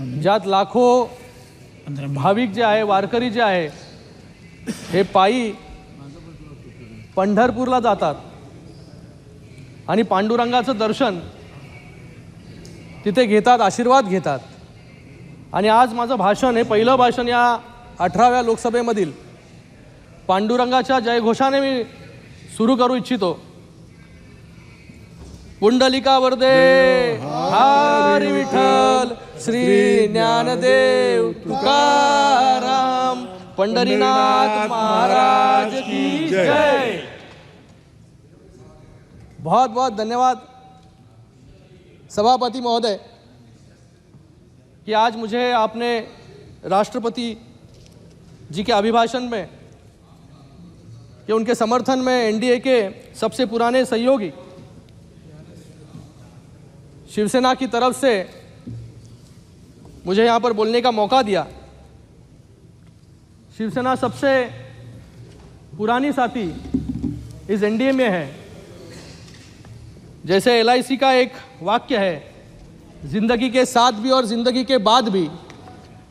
ज्यात लाखो भाविक जे आहे, वारकरी जे आहे, हे पायी पंढरपूरला जातात आणि पांडुरंगाचं दर्शन तिथे घेतात, आशीर्वाद घेतात. आणि आज माझं भाषण हे पहिलं भाषण या 18व्या लोकसभेमधील पांडुरंगाच्या जयघोषाने मी सुरू करू इच्छितो. पुंडलिका वरदे हरी विठ्ठल, श्री ज्ञानदेव तुकाराम, पंढरीनाथ महाराज की जय. बहुत बहुत धन्यवाद सभापति महोदय कि आज मुझे आपने राष्ट्रपति जी के अभिभाषण में कि उनके समर्थन में एनडीए के सबसे पुराने सहयोगी शिवसेना की तरफ से मुझे यहाँ पर बोलने का मौका दिया. शिवसेना सबसे पुरानी साथी इस एनडीए में है. जैसे एलआईसी का एक वाक्य है, जिंदगी के साथ भी और जिंदगी के बाद भी,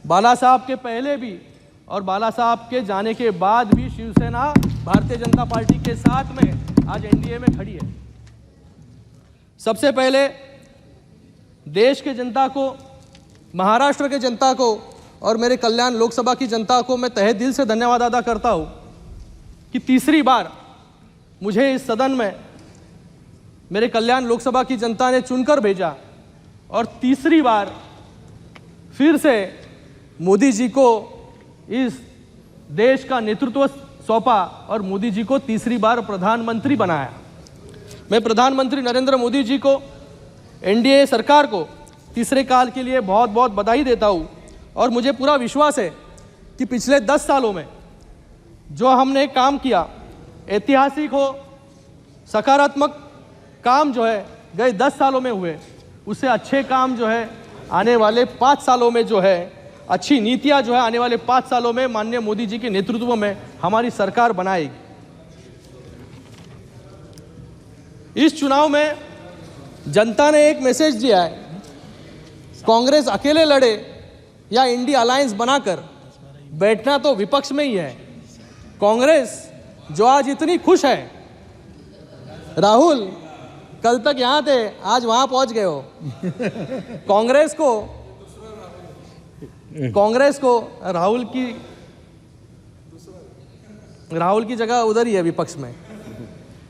बाला साहब के पहले भी और बाला साहब के जाने के बाद भी शिवसेना भारतीय जनता पार्टी के साथ में आज एनडीए में खड़ी है. सबसे पहले देश के जनता को, महाराष्ट्र के जनता को और मेरे कल्याण लोकसभा की जनता को मैं तहे दिल से धन्यवाद अदा करता हूं कि तीसरी बार मुझे इस सदन में मेरे कल्याण लोकसभा की जनता ने चुनकर भेजा और तीसरी बार फिर से मोदी जी को इस देश का नेतृत्व सौंपा और मोदी जी को तीसरी बार प्रधानमंत्री बनाया. मैं प्रधानमंत्री नरेंद्र मोदी जी को, एनडीए सरकार को तीसरे काल के लिए बहुत बहुत बधाई देता हूँ. और मुझे पूरा विश्वास है कि पिछले 10 सालों में जो हमने काम किया, ऐतिहासिक हो, सकारात्मक काम जो है गए 10 सालों में हुए, उससे अच्छे काम जो है आने वाले 5 सालों में जो है, अच्छी नीतियां जो है आने वाले 5 सालों में माननीय मोदी जी के नेतृत्व में हमारी सरकार बनाएगी. इस चुनाव में जनता ने एक मैसेज दिया है, कांग्रेस अकेले लड़े या इंडिया अलायंस बनाकर, बैठना तो विपक्ष में ही है. कांग्रेस जो आज इतनी खुश है, राहुल कल तक यहाँ थे, आज वहाँ पहुँच गए हो. कांग्रेस को राहुल की जगह उधर ही है विपक्ष में.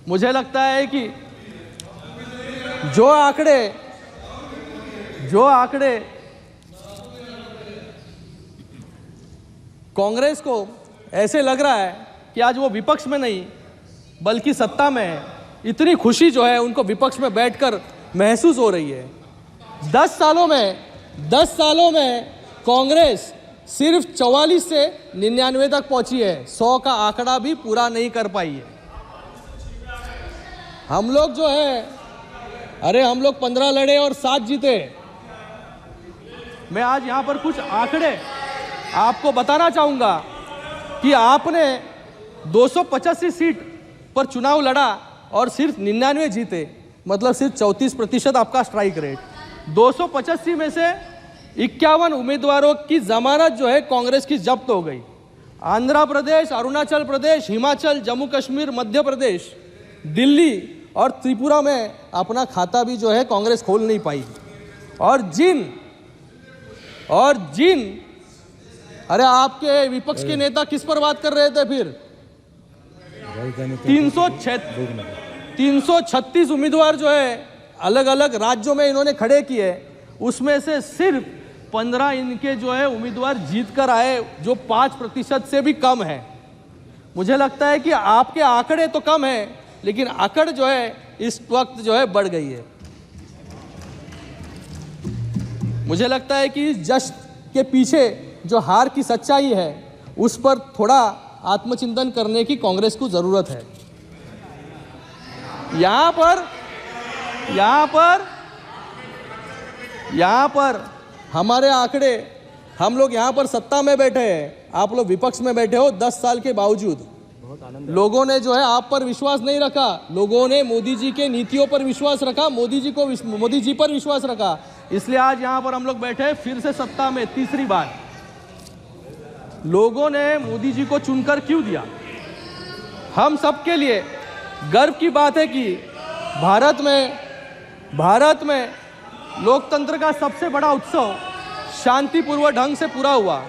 मुझे लगता है कि जो आंकड़े कांग्रेस को ऐसे लग रहा है कि आज वो विपक्ष में नहीं बल्कि सत्ता में है, इतनी खुशी जो है उनको विपक्ष में बैठकर महसूस हो रही है. 10 सालों में कांग्रेस सिर्फ 44 से 99 तक पहुंची है, 100 का आंकड़ा भी पूरा नहीं कर पाई है. हम लोग जो है, अरे हम लोग 15 लड़े और 7 जीते. मैं आज यहां पर कुछ आंकड़े आपको बताना चाहूंगा कि आपने 285 सीट पर चुनाव लड़ा और सिर्फ 99 जीते, मतलब सिर्फ 34% आपका स्ट्राइक रेट. 285 में से 51 उम्मीदवारों की जमानत जो है कांग्रेस की जब्त हो गई. आंध्र प्रदेश, अरुणाचल प्रदेश, हिमाचल, जम्मू कश्मीर, मध्य प्रदेश, दिल्ली और त्रिपुरा में अपना खाता भी जो है कांग्रेस खोल नहीं पाई. और जिन अरे आपके विपक्ष के नेता किस पर बात कर रहे थे फिर? 336 उम्मीदवार जो है अलग अलग राज्यों में इन्होंने खड़े किए, उसमें से सिर्फ 15 इनके जो है उम्मीदवार जीत कर आए, जो 5% से भी कम है. मुझे लगता है कि आपके आंकड़े तो कम है, लेकिन आंकड़ जो है इस वक्त जो है बढ़ गई है. मुझे लगता है कि जश्न के पीछे जो हार की सच्चाई है उस पर थोड़ा आत्मचिंतन करने की कांग्रेस को जरूरत है. यहाँ पर हमारे आंकड़े, हम लोग यहाँ पर सत्ता में बैठे हैं, आप लोग विपक्ष में बैठे हो. 10 साल के बावजूद लोगों ने जो है आप पर विश्वास नहीं रखा, लोगों ने मोदी जी के नीतियों पर विश्वास रखा, मोदी जी पर विश्वास रखा. इसलिए आज यहां पर हम लोग बैठे हैं फिर से सत्ता में तीसरी बार। लोगों ने मोदी जी को चुनकर क्यों दिया? हम सबके लिए गर्व की बात है कि भारत में लोकतंत्र का सबसे बड़ा उत्सव शांतिपूर्वक ढंग से पूरा हुआ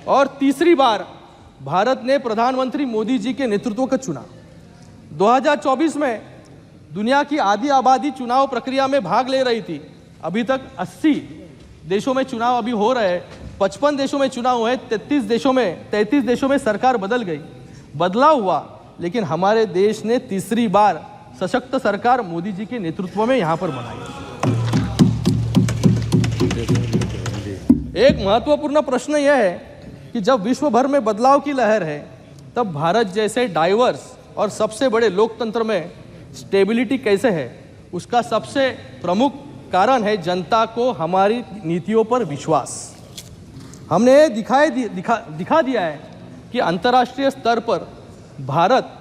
और तीसरी बार भारत ने प्रधानमंत्री मोदी जी के नेतृत्व को चुना। 2024 में दुनिया की आधी आबादी चुनाव प्रक्रिया में भाग ले रही थी। अभी तक 80 देशों में चुनाव अभी हो रहे हैं, 55 देशों में चुनाव हुए, 33 देशों में सरकार बदल गई, बदलाव हुआ, लेकिन हमारे देश ने तीसरी बार सशक्त सरकार मोदी जी के नेतृत्व में यहां पर बनाई। एक महत्वपूर्ण प्रश्न यह है कि जब विश्व भर में बदलाव की लहर है, तब भारत जैसे डाइवर्स और सबसे बड़े लोकतंत्र में स्टेबिलिटी कैसे है? उसका सबसे प्रमुख कारण है जनता को हमारी नीतियों पर विश्वास। हमने दिखा दिया है कि अंतर्राष्ट्रीय स्तर पर भारत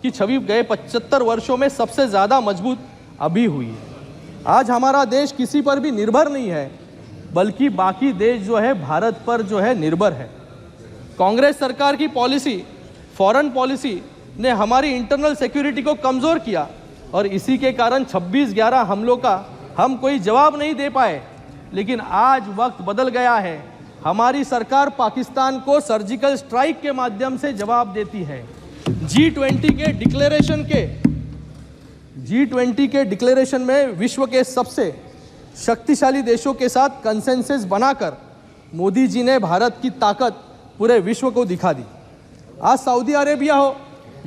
की छवि गए 75 वर्षों में सबसे ज़्यादा मजबूत अभी हुई है। आज हमारा देश किसी पर भी निर्भर नहीं है, बल्कि बाकी देश जो है भारत पर जो है निर्भर है। कांग्रेस सरकार की पॉलिसी, फॉरेन पॉलिसी ने हमारी इंटरनल सिक्योरिटी को कमज़ोर किया और इसी के कारण 26/11 हमलों का हम कोई जवाब नहीं दे पाए। लेकिन आज वक्त बदल गया है। हमारी सरकार पाकिस्तान को सर्जिकल स्ट्राइक के माध्यम से जवाब देती है। G20 के डिक्लेरेशन में विश्व के सबसे शक्तिशाली देशों के साथ कंसेंसस बनाकर मोदी जी ने भारत की ताकत पूरे विश्व को दिखा दी। आज सऊदी अरेबिया हो,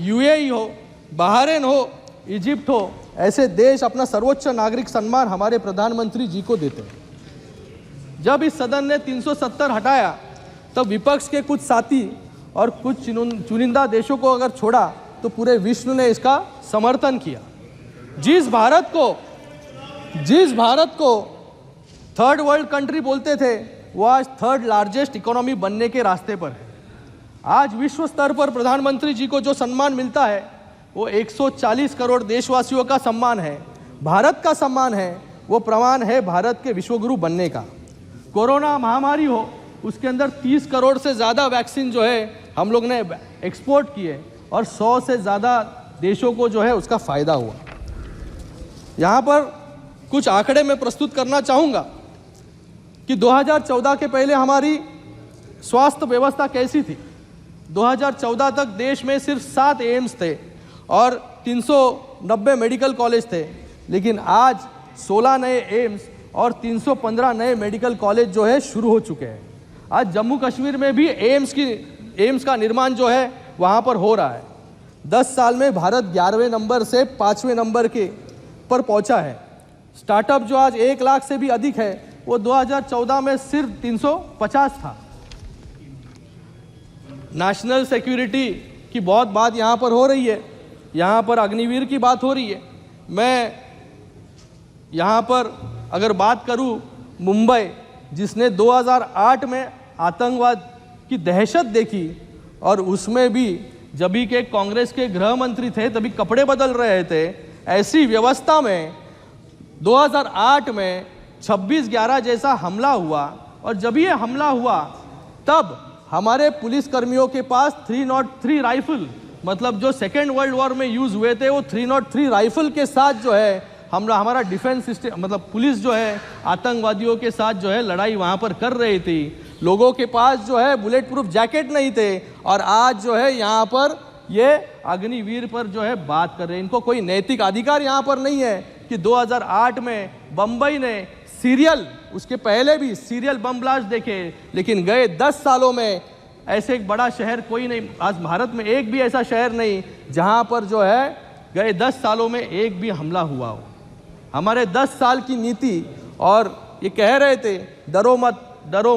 UAE हो, बहरीन हो, इजिप्ट हो, ऐसे देश अपना सर्वोच्च नागरिक सम्मान हमारे प्रधानमंत्री जी को देते हैं। जब इस सदन ने 370 हटाया, तब विपक्ष के कुछ साथी और कुछ चुनिंदा देशों को अगर छोड़ा तो पूरे विश्व ने इसका समर्थन किया। जिस भारत को थर्ड वर्ल्ड कंट्री बोलते थे, वो आज थर्ड लार्जेस्ट इकोनॉमी बनने के रास्ते पर है। आज विश्व स्तर पर प्रधानमंत्री जी को जो सम्मान मिलता है, वो 140 करोड़ देशवासियों का सम्मान है, भारत का सम्मान है। वो प्रमाण है भारत के विश्वगुरु बनने का। कोरोना महामारी हो, उसके अंदर 30 करोड़ से ज़्यादा वैक्सीन जो है हम लोग ने एक्सपोर्ट किए और 100 से ज़्यादा देशों को जो है उसका फ़ायदा हुआ। यहाँ पर कुछ आंकड़े मैं प्रस्तुत करना चाहूँगा कि 2014 के पहले हमारी स्वास्थ्य व्यवस्था कैसी थी। 2014 तक देश में सिर्फ 7 एम्स थे और 390 मेडिकल कॉलेज थे, लेकिन आज 16 नए एम्स और 315 नए मेडिकल कॉलेज जो है शुरू हो चुके हैं। आज जम्मू कश्मीर में भी एम्स का निर्माण जो है वहाँ पर हो रहा है। 10 साल में भारत 11वें नंबर से 5वें नंबर पर पहुँचा है। स्टार्टअप जो आज 1 लाख से भी अधिक है, वो 2014 में सिर्फ 350 था। नेशनल सिक्योरिटी की बहुत बात यहाँ पर हो रही है, यहाँ पर अग्निवीर की बात हो रही है। मैं यहाँ पर अगर बात करूँ मुंबई, जिसने 2008 में आतंकवाद की दहशत देखी और उसमें भी जभी के कांग्रेस के गृह मंत्री थे तभी कपड़े बदल रहे थे, ऐसी व्यवस्था में 2008 में 26/11 जैसा हमला हुआ और जब ये हमला हुआ तब हमारे पुलिसकर्मियों के पास 303 राइफल, मतलब जो सेकेंड वर्ल्ड वॉर में यूज़ हुए थे, वो 303 राइफल के साथ जो है हमारा डिफेंस सिस्टम, मतलब पुलिस जो है आतंकवादियों के साथ जो है लड़ाई वहाँ पर कर रही थी। लोगों के पास जो है बुलेट प्रूफ जैकेट नहीं थे और आज जो है यहाँ पर ये अग्निवीर पर जो है बात कर रहे हैं। इनको कोई नैतिक अधिकार यहाँ पर नहीं है कि 2008 में बम्बई ने उसके पहले भी सीरियल बम ब्लास्ट देखे, लेकिन गए 10 सालों में ऐसे एक बड़ा शहर कोई नहीं, आज भारत में एक भी ऐसा शहर नहीं जहाँ पर जो है गए 10 सालों में एक भी हमला हुआ हो। हमारे 10 साल की नीति, और ये कह रहे थे डरो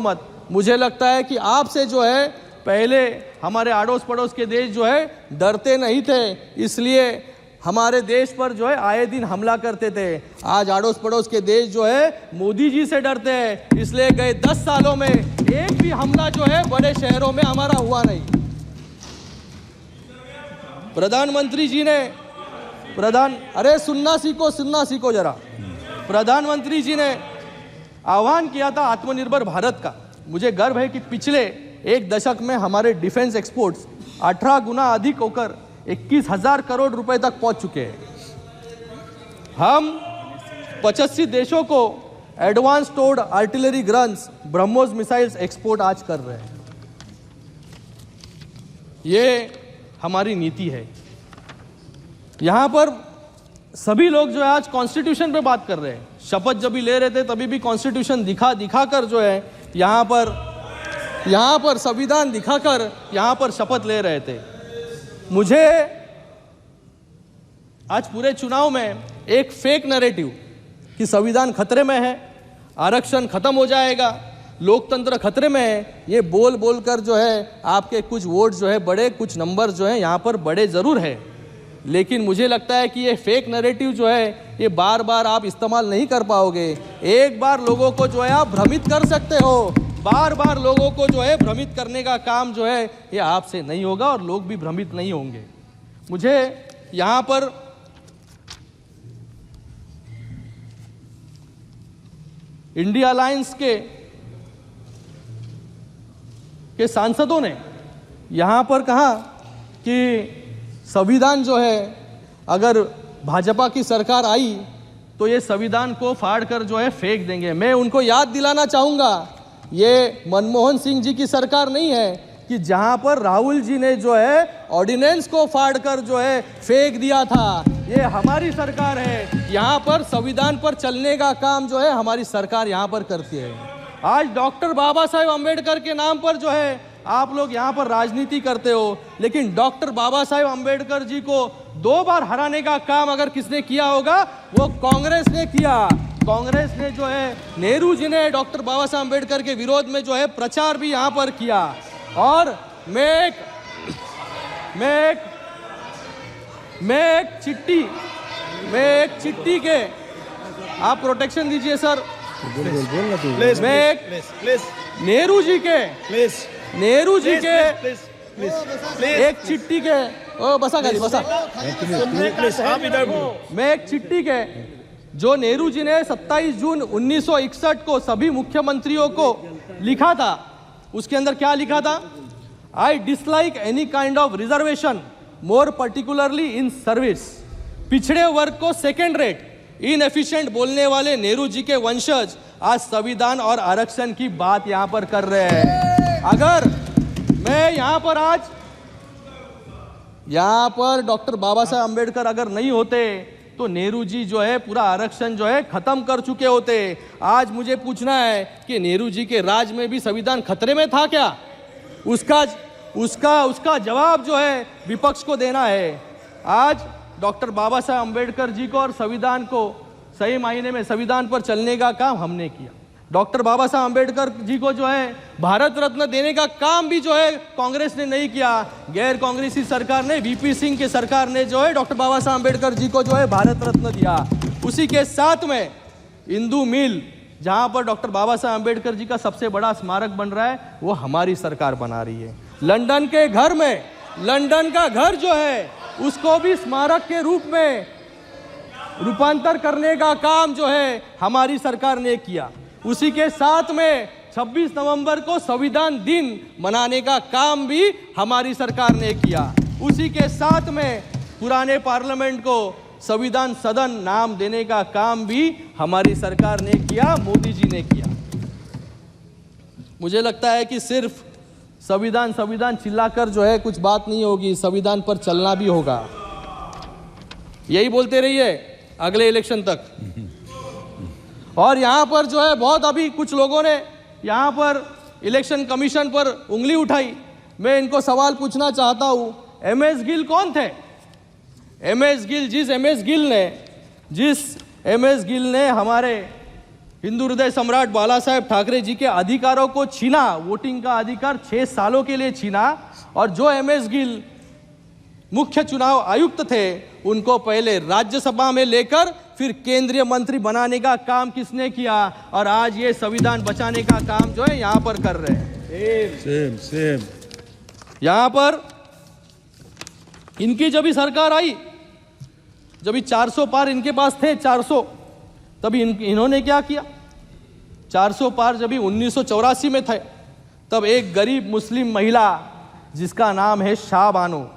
मत। मुझे लगता है कि आपसे जो है पहले हमारे आड़ोस पड़ोस के देश जो है डरते नहीं थे, इसलिए हमारे देश पर जो है आए दिन हमला करते थे। आज आड़ोस पड़ोस के देश जो है मोदी जी से डरते हैं, इसलिए गए 10 सालों में एक भी हमला जो है बड़े शहरों में हमारा हुआ नहीं। प्रधानमंत्री जी ने सुनना सीखो जरा। प्रधानमंत्री जी ने आह्वान किया था आत्मनिर्भर भारत का। मुझे गर्व है कि पिछले एक दशक में हमारे डिफेंस एक्सपोर्ट्स 18 गुना अधिक होकर 21,000 करोड़ रुपए तक पहुंच चुके हैं। हम 85 देशों को एडवांस टोर्ड artillery guns BrahMos missiles export आज कर रहे हैं। ये हमारी नीति है। यहाँ पर सभी लोग जो है आज कॉन्स्टिट्यूशन पे बात कर रहे हैं। शपथ जब भी ले रहे थे तभी भी कॉन्स्टिट्यूशन दिखा कर जो है यहाँ पर संविधान दिखाकर यहाँ पर शपथ ले रहे थे। मुझे आज पूरे चुनाव में एक फेक नैरेटिव कि संविधान खतरे में है, आरक्षण खत्म हो जाएगा, लोकतंत्र खतरे में है, ये बोल कर जो है आपके कुछ वोट जो है बड़े, कुछ नंबर जो है यहाँ पर बड़े ज़रूर है, लेकिन मुझे लगता है कि ये फेक नैरेटिव जो है ये बार बार आप इस्तेमाल नहीं कर पाओगे। एक बार लोगों को जो है आप भ्रमित कर सकते हो, बार बार लोगों को जो है भ्रमित करने का काम जो है ये आपसे नहीं होगा और लोग भी भ्रमित नहीं होंगे। मुझे यहाँ पर इंडिया अलायंस के सांसदों ने यहाँ पर कहा कि संविधान जो है अगर भाजपा की सरकार आई तो ये संविधान को फाड़ कर जो है फेंक देंगे। मैं उनको याद दिलाना चाहूँगा ये मनमोहन सिंह जी की सरकार नहीं है कि जहाँ पर राहुल जी ने जो है ऑर्डिनेंस को फाड़ कर जो है फेंक दिया था। ये हमारी सरकार है, यहाँ पर संविधान पर चलने का काम जो है हमारी सरकार यहाँ पर करती है। आज डॉक्टर बाबा साहेब अम्बेडकर के नाम पर जो है आप लोग यहाँ पर राजनीति करते हो, लेकिन डॉक्टर बाबा साहेब अम्बेडकर जी को 2 बार हराने का काम अगर किसने किया होगा वो कांग्रेस ने किया। कांग्रेस ने जो है नेहरू जी ने डॉक्टर बाबा साहेब अम्बेडकर के विरोध में जो है प्रचार भी यहाँ पर किया। और मैं एक चिट्ठी के आप प्रोटेक्शन दीजिए सर। मैं नेहरू जी के एक चिट्ठी के मैं एक चिट्ठी के जो नेहरू जी ने 27 जून 1961 को सभी मुख्यमंत्रियों को लिखा था, उसके अंदर क्या लिखा था? I dislike any kind of reservation, more particularly in service. पिछड़े वर्ग को सेकेंड रेट, इनएफिशिएंट बोलने वाले नेहरू जी के वंशज आज संविधान और आरक्षण की बात यहां पर कर रहे हैं। अगर मैं यहां पर डॉक्टर बाबा साहेब अम्बेडकर अगर नहीं होते तो नेहरू जी जो है पूरा आरक्षण जो है खत्म कर चुके होते। आज मुझे पूछना है कि नेहरू जी के राज में भी संविधान खतरे में था क्या? उसका जवाब जो है विपक्ष को देना है। आज डॉक्टर बाबा साहेब अम्बेडकर जी को और संविधान को सही मायने में संविधान पर चलने का काम हमने किया। डॉक्टर बाबा साहेब अम्बेडकर जी को जो है भारत रत्न देने का काम भी जो है कांग्रेस ने नहीं किया। गैर कांग्रेसी सरकार ने, वीपी सिंह की सरकार ने जो है डॉक्टर बाबा साहेब अम्बेडकर जी को जो है भारत रत्न दिया। उसी के साथ में इंदू मिल, जहां पर डॉक्टर बाबा साहेब अम्बेडकर जी का सबसे बड़ा स्मारक बन रहा है, वो हमारी सरकार बना रही है। लंदन के घर में, लंदन का घर जो है उसको भी स्मारक के रूप में रूपांतर करने का काम जो है हमारी सरकार ने किया। उसी के साथ में 26 नवंबर को संविधान दिन मनाने का काम भी हमारी सरकार ने किया। उसी के साथ में पुराने पार्लियामेंट को संविधान सदन नाम देने का काम भी हमारी सरकार ने किया, मोदी जी ने किया। मुझे लगता है कि सिर्फ संविधान चिल्लाकर जो है कुछ बात नहीं होगी, संविधान पर चलना भी होगा। यही बोलते रहिए अगले इलेक्शन तक। और यहाँ पर जो है बहुत अभी कुछ लोगों ने यहाँ पर इलेक्शन कमीशन पर उंगली उठाई। मैं इनको सवाल पूछना चाहता हूँ, एमएस गिल कौन थे? जिस एमएस गिल ने हमारे हिंदू हृदय सम्राट बाला साहेब ठाकरे जी के अधिकारों को छीना, वोटिंग का अधिकार 6 सालों के लिए छीना, और जो एमएस गिल मुख्य चुनाव आयुक्त थे उनको पहले राज्यसभा में लेकर फिर केंद्रीय मंत्री बनाने का काम किसने किया? और आज ये संविधान बचाने का काम जो है यहां पर कर रहे हैं। सेम यहां पर इनकी जब भी सरकार आई, जब भी 400 पार इनके पास थे 400, तभी इन्होंने क्या किया? 400 पार जब 1984 में थे, तब एक गरीब मुस्लिम महिला जिसका नाम है शाह बानो,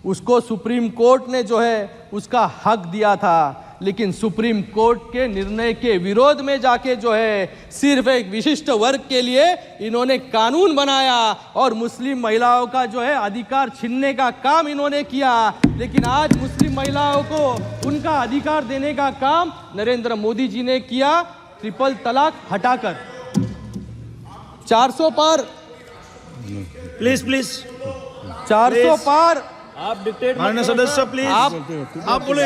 उसको सुप्रीम कोर्ट ने जो है उसका हक दिया था। लेकिन सुप्रीम कोर्ट के निर्णय के विरोध में जाके जो है सिर्फ एक विशिष्ट वर्ग के लिए इन्होंने कानून बनाया और मुस्लिम महिलाओं का जो है अधिकार छीनने का काम इन्होंने किया। लेकिन आज मुस्लिम महिलाओं को उनका अधिकार देने का काम नरेंद्र मोदी जी ने किया, ट्रिपल तलाक हटाकर। 400 पार, प्लीज 400 पार। आप डिक्टेट माननीय सदस्य प्लीज। आप बोलो,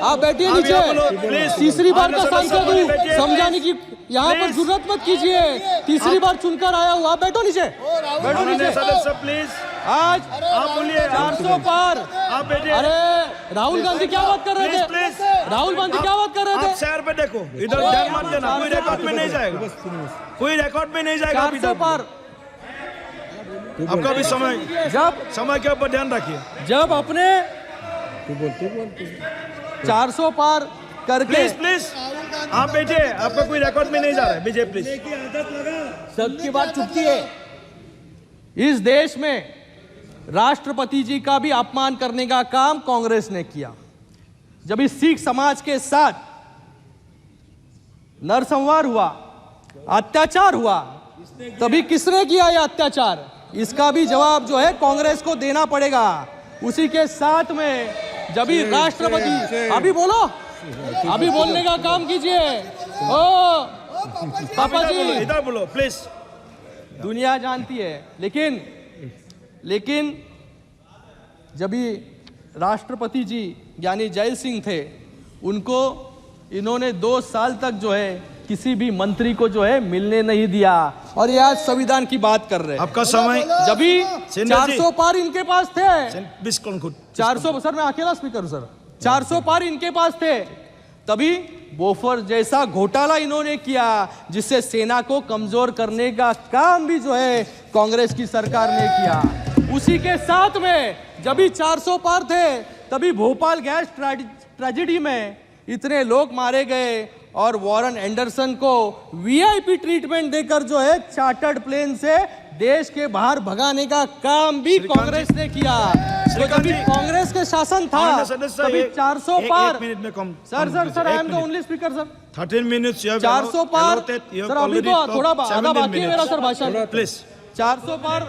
आप बैठिए नीचे। तीसरी बार का सांसद हूँ, समझाने की यहाँ पर जरूरत मत कीजिए। तीसरी बार चुनकर आया हूँ, आप बैठो नीचे, बैठो नीचे। सदस्य प्लीज, आज आप बोलिए। 400 पार। आप बैठिए। अरे राहुल गांधी क्या बात कर रहे थे? राहुल गांधी क्या बात कर रहे थे? शहर पे देखो, इधर ध्यान मत देना, कोई रिकॉर्ड में नहीं जाएगा, कोई रिकॉर्ड में नहीं जाएगा। 400 पार। आपका भी समय, जब समय के ऊपर ध्यान रखिए। जब अपने 400 पार करके प्लीज आप बैठिए, आपका कोई रिकॉर्ड में नहीं जा रहा है। विजय प्लीज, सबकी बात चुपकी है। इस देश में राष्ट्रपति जी का भी अपमान करने का काम कांग्रेस ने किया। जब इस सिख समाज के साथ नरसंहार हुआ, अत्याचार हुआ, तभी किसने किया यह अत्याचार? इसका भी जवाब जो है कांग्रेस को देना पड़ेगा। उसी के साथ में जब भी राष्ट्रपति, अभी बोलो, अभी बोलने का काम कीजिए। ओ पापा जी, इधर बोलो प्लीज। दुनिया जानती है, लेकिन जब भी राष्ट्रपति जी यानी जय सिंह थे, उनको इन्होंने 2 साल तक जो है किसी भी मंत्री को जो है मिलने नहीं दिया। और ये आज संविधान की बात कर रहे हैं। आपका समय, जब भी 400 पार इनके पास थे, 400, सर मैं अकेला स्पीकर हूं सर, 400 पार इनके पास थे, तभी बोफर जैसा घोटाला इन्होंने किया, जिससे सेना को कमजोर करने का काम भी जो है कांग्रेस की सरकार ने किया। उसी के साथ में जब भी 400 पार थे, तभी भोपाल गैस ट्रेजेडी में इतने लोग मारे गए और वॉरेन एंडरसन को वीआईपी ट्रीटमेंट देकर जो है चार्टर्ड प्लेन से देश के बाहर भगाने का काम भी कांग्रेस ने किया। तो जब कांग्रेस के शासन था, तभी 400 पार। Sir I am the only speaker sir. 13 minutes 400 पार। सर अभी तो थोड़ा आधा बाकी है मेरा सर भाषण। प्लीज 400 पार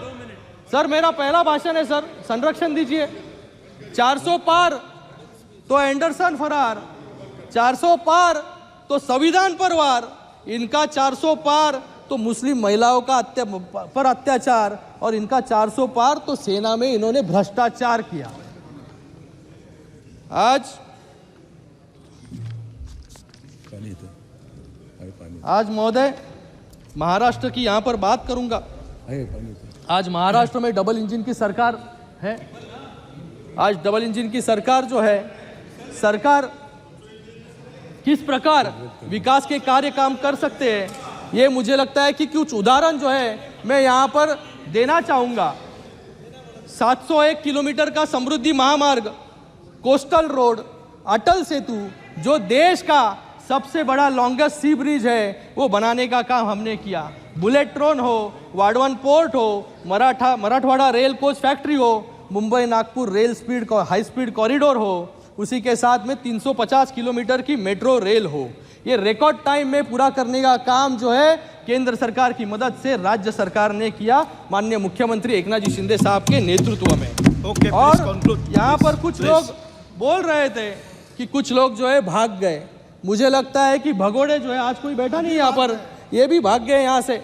सर, मेरा पहला भाषण है सर, संरक्षण दीजिए। 400 पार तो एंडरसन फरार, 400 पार तो संविधान पर वार, इनका 400 पार तो मुस्लिम महिलाओं का पर अत्याचार, और इनका 400 पार तो सेना में इन्होंने भ्रष्टाचार किया। आज महोदय महाराष्ट्र की यहां पर बात करूंगा। आज महाराष्ट्र में डबल इंजन की सरकार है। आज डबल इंजन की सरकार जो है, सरकार किस प्रकार विकास के कार्य काम कर सकते हैं, ये मुझे लगता है कि कुछ उदाहरण जो है मैं यहाँ पर देना चाहूँगा। 701 किलोमीटर का समृद्धि महामार्ग, कोस्टल रोड, अटल सेतु, जो देश का सबसे बड़ा लॉन्गेस्ट सी ब्रिज है, वो बनाने का काम हमने किया। बुलेट ट्रेन हो, वाडवन पोर्ट हो, मराठवाड़ा रेल कोच फैक्ट्री हो, Mumbai Nagpur rail speed high speed corridor हो, उसी के साथ में 350 किलोमीटर की मेट्रो रेल हो। ये रिकॉर्ड टाइम में पूरा करने का काम जो है केंद्र सरकार की मदद से राज्य सरकार ने किया, माननीय मुख्यमंत्री एकनाथ जी शिंदे साहब के नेतृत्व में। और यहाँ पर कुछ लोग बोल रहे थे कि कुछ लोग जो है भाग गए। मुझे लगता है कि भगोड़े जो है, आज कोई बैठा नहीं यहाँ पर, ये भी भाग गए यहाँ से।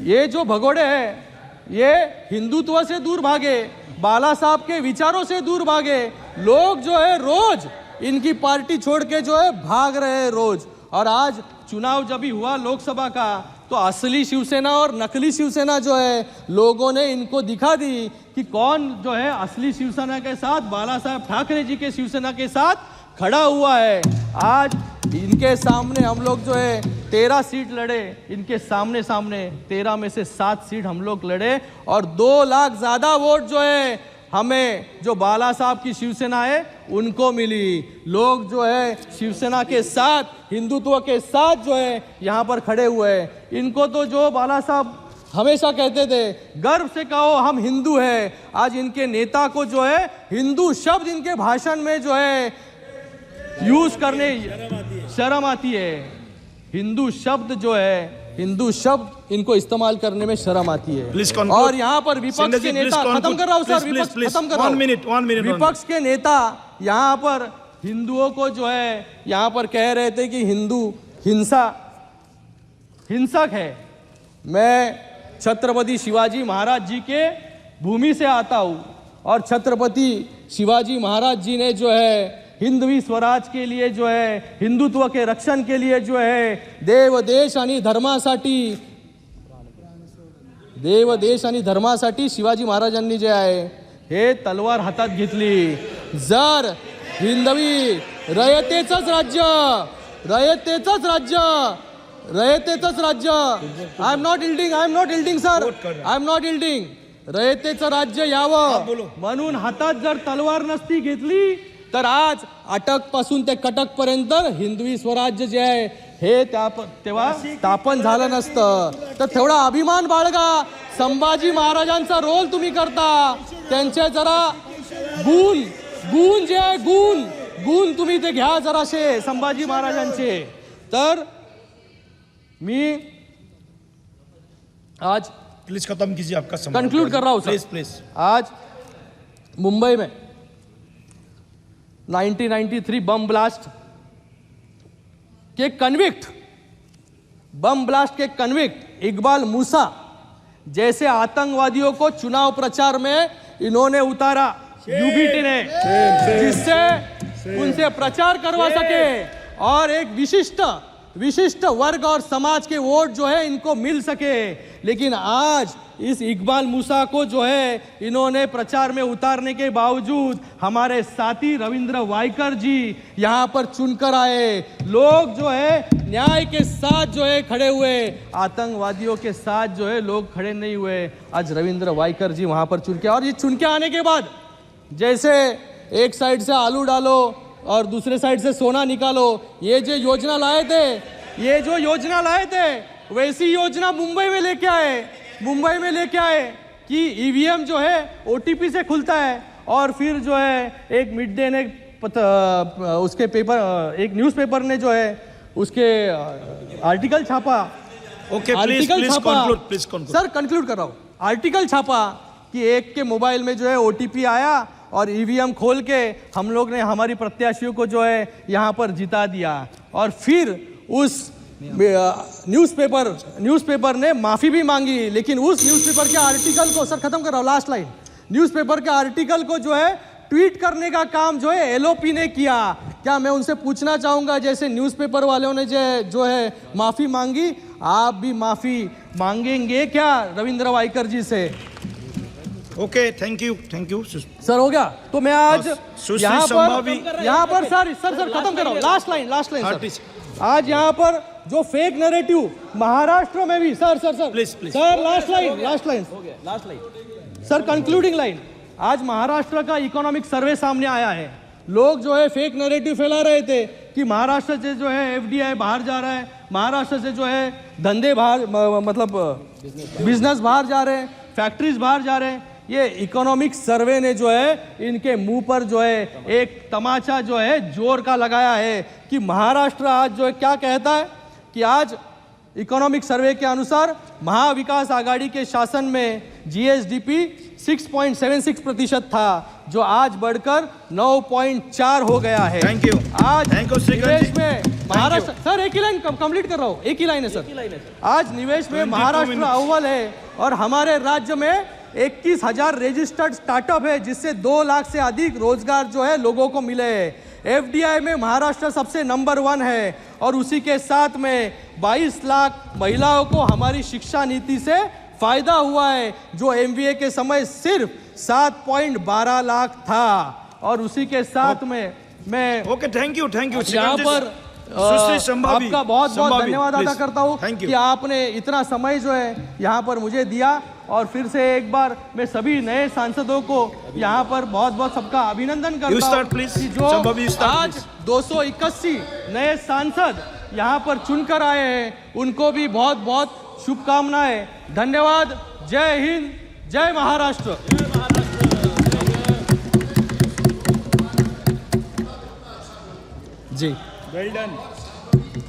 ये जो भगोड़े हैं, ये हिंदुत्व से दूर भागे, बाला साहब के विचारों से दूर भागे। लोग जो है रोज इनकी पार्टी छोड़ के जो है भाग रहे हैं रोज। और आज चुनाव जब भी हुआ लोकसभा का, तो असली शिवसेना और नकली शिवसेना जो है, लोगों ने इनको दिखा दी कि कौन जो है असली शिवसेना के साथ, बाला साहब ठाकरे जी के शिवसेना के साथ खड़ा हुआ है। आज इनके सामने हम लोग जो है 13 सीट लड़े, इनके सामने 13 में से 7 सीट हम लोग लड़े, और 2 लाख ज्यादा वोट जो है हमें जो बाला साहब की शिवसेना है उनको मिली। लोग जो है शिवसेना के साथ, हिंदुत्व के साथ जो है यहाँ पर खड़े हुए हैं। इनको तो जो बाला साहब हमेशा कहते थे, गर्व से कहो हम हिंदू हैं, आज इनके नेता को जो है हिंदू शब्द इनके भाषण में जो है यूज करने शर्म आती है। हिंदू शब्द जो है, हिंदू शब्द इनको इस्तेमाल करने में शर्म आती Please है। conclude. और यहाँ पर विपक्ष के नेता, खत्म कर रहा हूँ सर, विपक्ष खत्म कर रहा हूँ। 1 minute. विपक्ष के नेता यहाँ पर हिंदुओं को जो है यहाँ पर कह रहे थे कि हिंदू हिंसक है। मैं छत्रपति शिवाजी महाराज जी के भूमि से आता हूँ और छत्रपति शिवाजी महाराज जी ने जो है हिंदवी स्वराज के लिए जो है, हिंदुत्व के रक्षण के लिए जो है देव देश आणि धर्मासाठी शिवाजी महाराजांनी जे आहे हे तलवार हातात घेतली। जर हिंदवी रयतेचंच राज्य I am not yielding sir, I am not yielding, रयतेचं राज्य यावं म्हणून हातात जर तलवार नसती घेतली तर आज अटक पासून ते कटक पर्यंत हिंदवी स्वराज्य जे आहे हे तेव्हा स्थापन झालं नसतं। तर तेवढा अभिमान बाळगा, संभाजी महाराजांचा रोल तुम्ही करता, त्यांचे जरा गुण जे आहे गुण तुम्ही ते घ्या जराशे संभाजी महाराजांचे। तर मी आज प्लीज खत्म कीजिए आपका समय। कंक्लूड कर रहा हूं सर। प्लीज। आज मुंबई में 1993 बम ब्लास्ट के कन्विक्ट इकबाल मूसा जैसे आतंकवादियों को चुनाव प्रचार में इन्होंने उतारा यूबीटी ने, जिससे उनसे प्रचार करवा सके और एक विशिष्ट वर्ग और समाज के वोट जो है इनको मिल सके। लेकिन आज इस इकबाल मूसा को जो है इन्होंने प्रचार में उतारने के बावजूद हमारे साथी रविंद्र वायकर जी यहाँ पर चुनकर आए। लोग जो है न्याय के साथ जो है खड़े हुए, आतंकवादियों के साथ जो है लोग खड़े नहीं हुए। आज रविंद्र वायकर जी वहाँ पर चुन के, और ये चुन के आने के बाद जैसे एक साइड से आलू डालो और दूसरे साइड से सोना निकालो, ये जो योजना लाए थे वैसी योजना मुंबई में लेके आए कि ईवीएम जो है ओटीपी से खुलता है और फिर जो है एक मिड डे ने उसके पेपर, एक न्यूज़पेपर ने जो है उसके आर्टिकल छापा। Okay, please conclude sir, conclude कर रहा हूँ। आर्टिकल छापा कि एक के मोबाइल में जो है ओटीपी आया और ईवीएम खोल के हम लोग ने हमारी प्रत्याशियों को जो है यहाँ पर जिता दिया। और फिर उस न्यूज़पेपर ने माफ़ी भी मांगी, लेकिन उस न्यूज़पेपर के आर्टिकल को, सर खत्म कर रहा हूँ, लास्ट लाइन, न्यूज़पेपर के आर्टिकल को जो है ट्वीट करने का काम जो है एलओपी ने किया। क्या मैं उनसे पूछना चाहूँगा, जैसे न्यूज़पेपर वालों ने जो है माफ़ी मांगी, आप भी माफ़ी मांगेंगे क्या रविंद्र वायकर जी से? ओके, थैंक यू सर, हो गया। तो मैं आज यहाँ पर सर खत्म कर रहा हूँ, लास्ट लाइन सर। आज यहाँ पर जो फेक नैरेटिव महाराष्ट्र में भी, sir please sir, last line sir, concluding line. आज महाराष्ट्र का इकोनॉमिक सर्वे सामने आया है। लोग जो है फेक नैरेटिव फैला रहे थे कि महाराष्ट्र से जो है एफडीआई बाहर जा रहा है, महाराष्ट्र से जो है धंधे बाहर, मतलब बिजनेस बाहर जा रहे हैं, फैक्ट्रीज बाहर जा रहे हैं। ये इकोनॉमिक सर्वे ने जो है इनके मुंह पर जो है एक तमाचा जो है जोर का लगाया है कि महाराष्ट्र आज जो है क्या कहता है कि आज इकोनॉमिक सर्वे के अनुसार महाविकास आघाड़ी के शासन में जीएसडीपी 6.76% था, जो आज बढ़कर 9.4 हो गया है। थैंक यू आज निवेश में महाराष्ट्र, सर एक ही लाइन कंप्लीट कर रहा हूँ, एक ही लाइन है सर। आज निवेश में महाराष्ट्र अव्वल है और हमारे राज्य में 21,000 रजिस्टर्ड स्टार्टअप है, जिससे 2 लाख से अधिक रोजगार जो है लोगों को मिले हैं। एफडीआई में महाराष्ट्र सबसे नंबर 1 है और उसी के साथ में 22 लाख महिलाओं को हमारी शिक्षा नीति से फायदा हुआ है, जो एमबीए के समय सिर्फ 7.12 लाख था। और उसी के साथ में मैं ओके, थैंक यू यहाँ पर सुश्री संभावी, आपका बहुत बहुत संभावी, धन्यवाद अदा please. करता हूँ Thank you. कि आपने इतना समय जो है यहाँ पर मुझे दिया। और फिर से एक बार मैं सभी नए सांसदों को यहाँ पर बहुत बहुत सबका अभिनंदन You करता start, हूँ please. कि जो संभावी, you start, आज 281 नए सांसद यहाँ पर चुनकर आए हैं, उनको भी बहुत बहुत शुभकामनाएं। धन्यवाद। जय हिंद, जय महाराष्ट्र। जी, well done.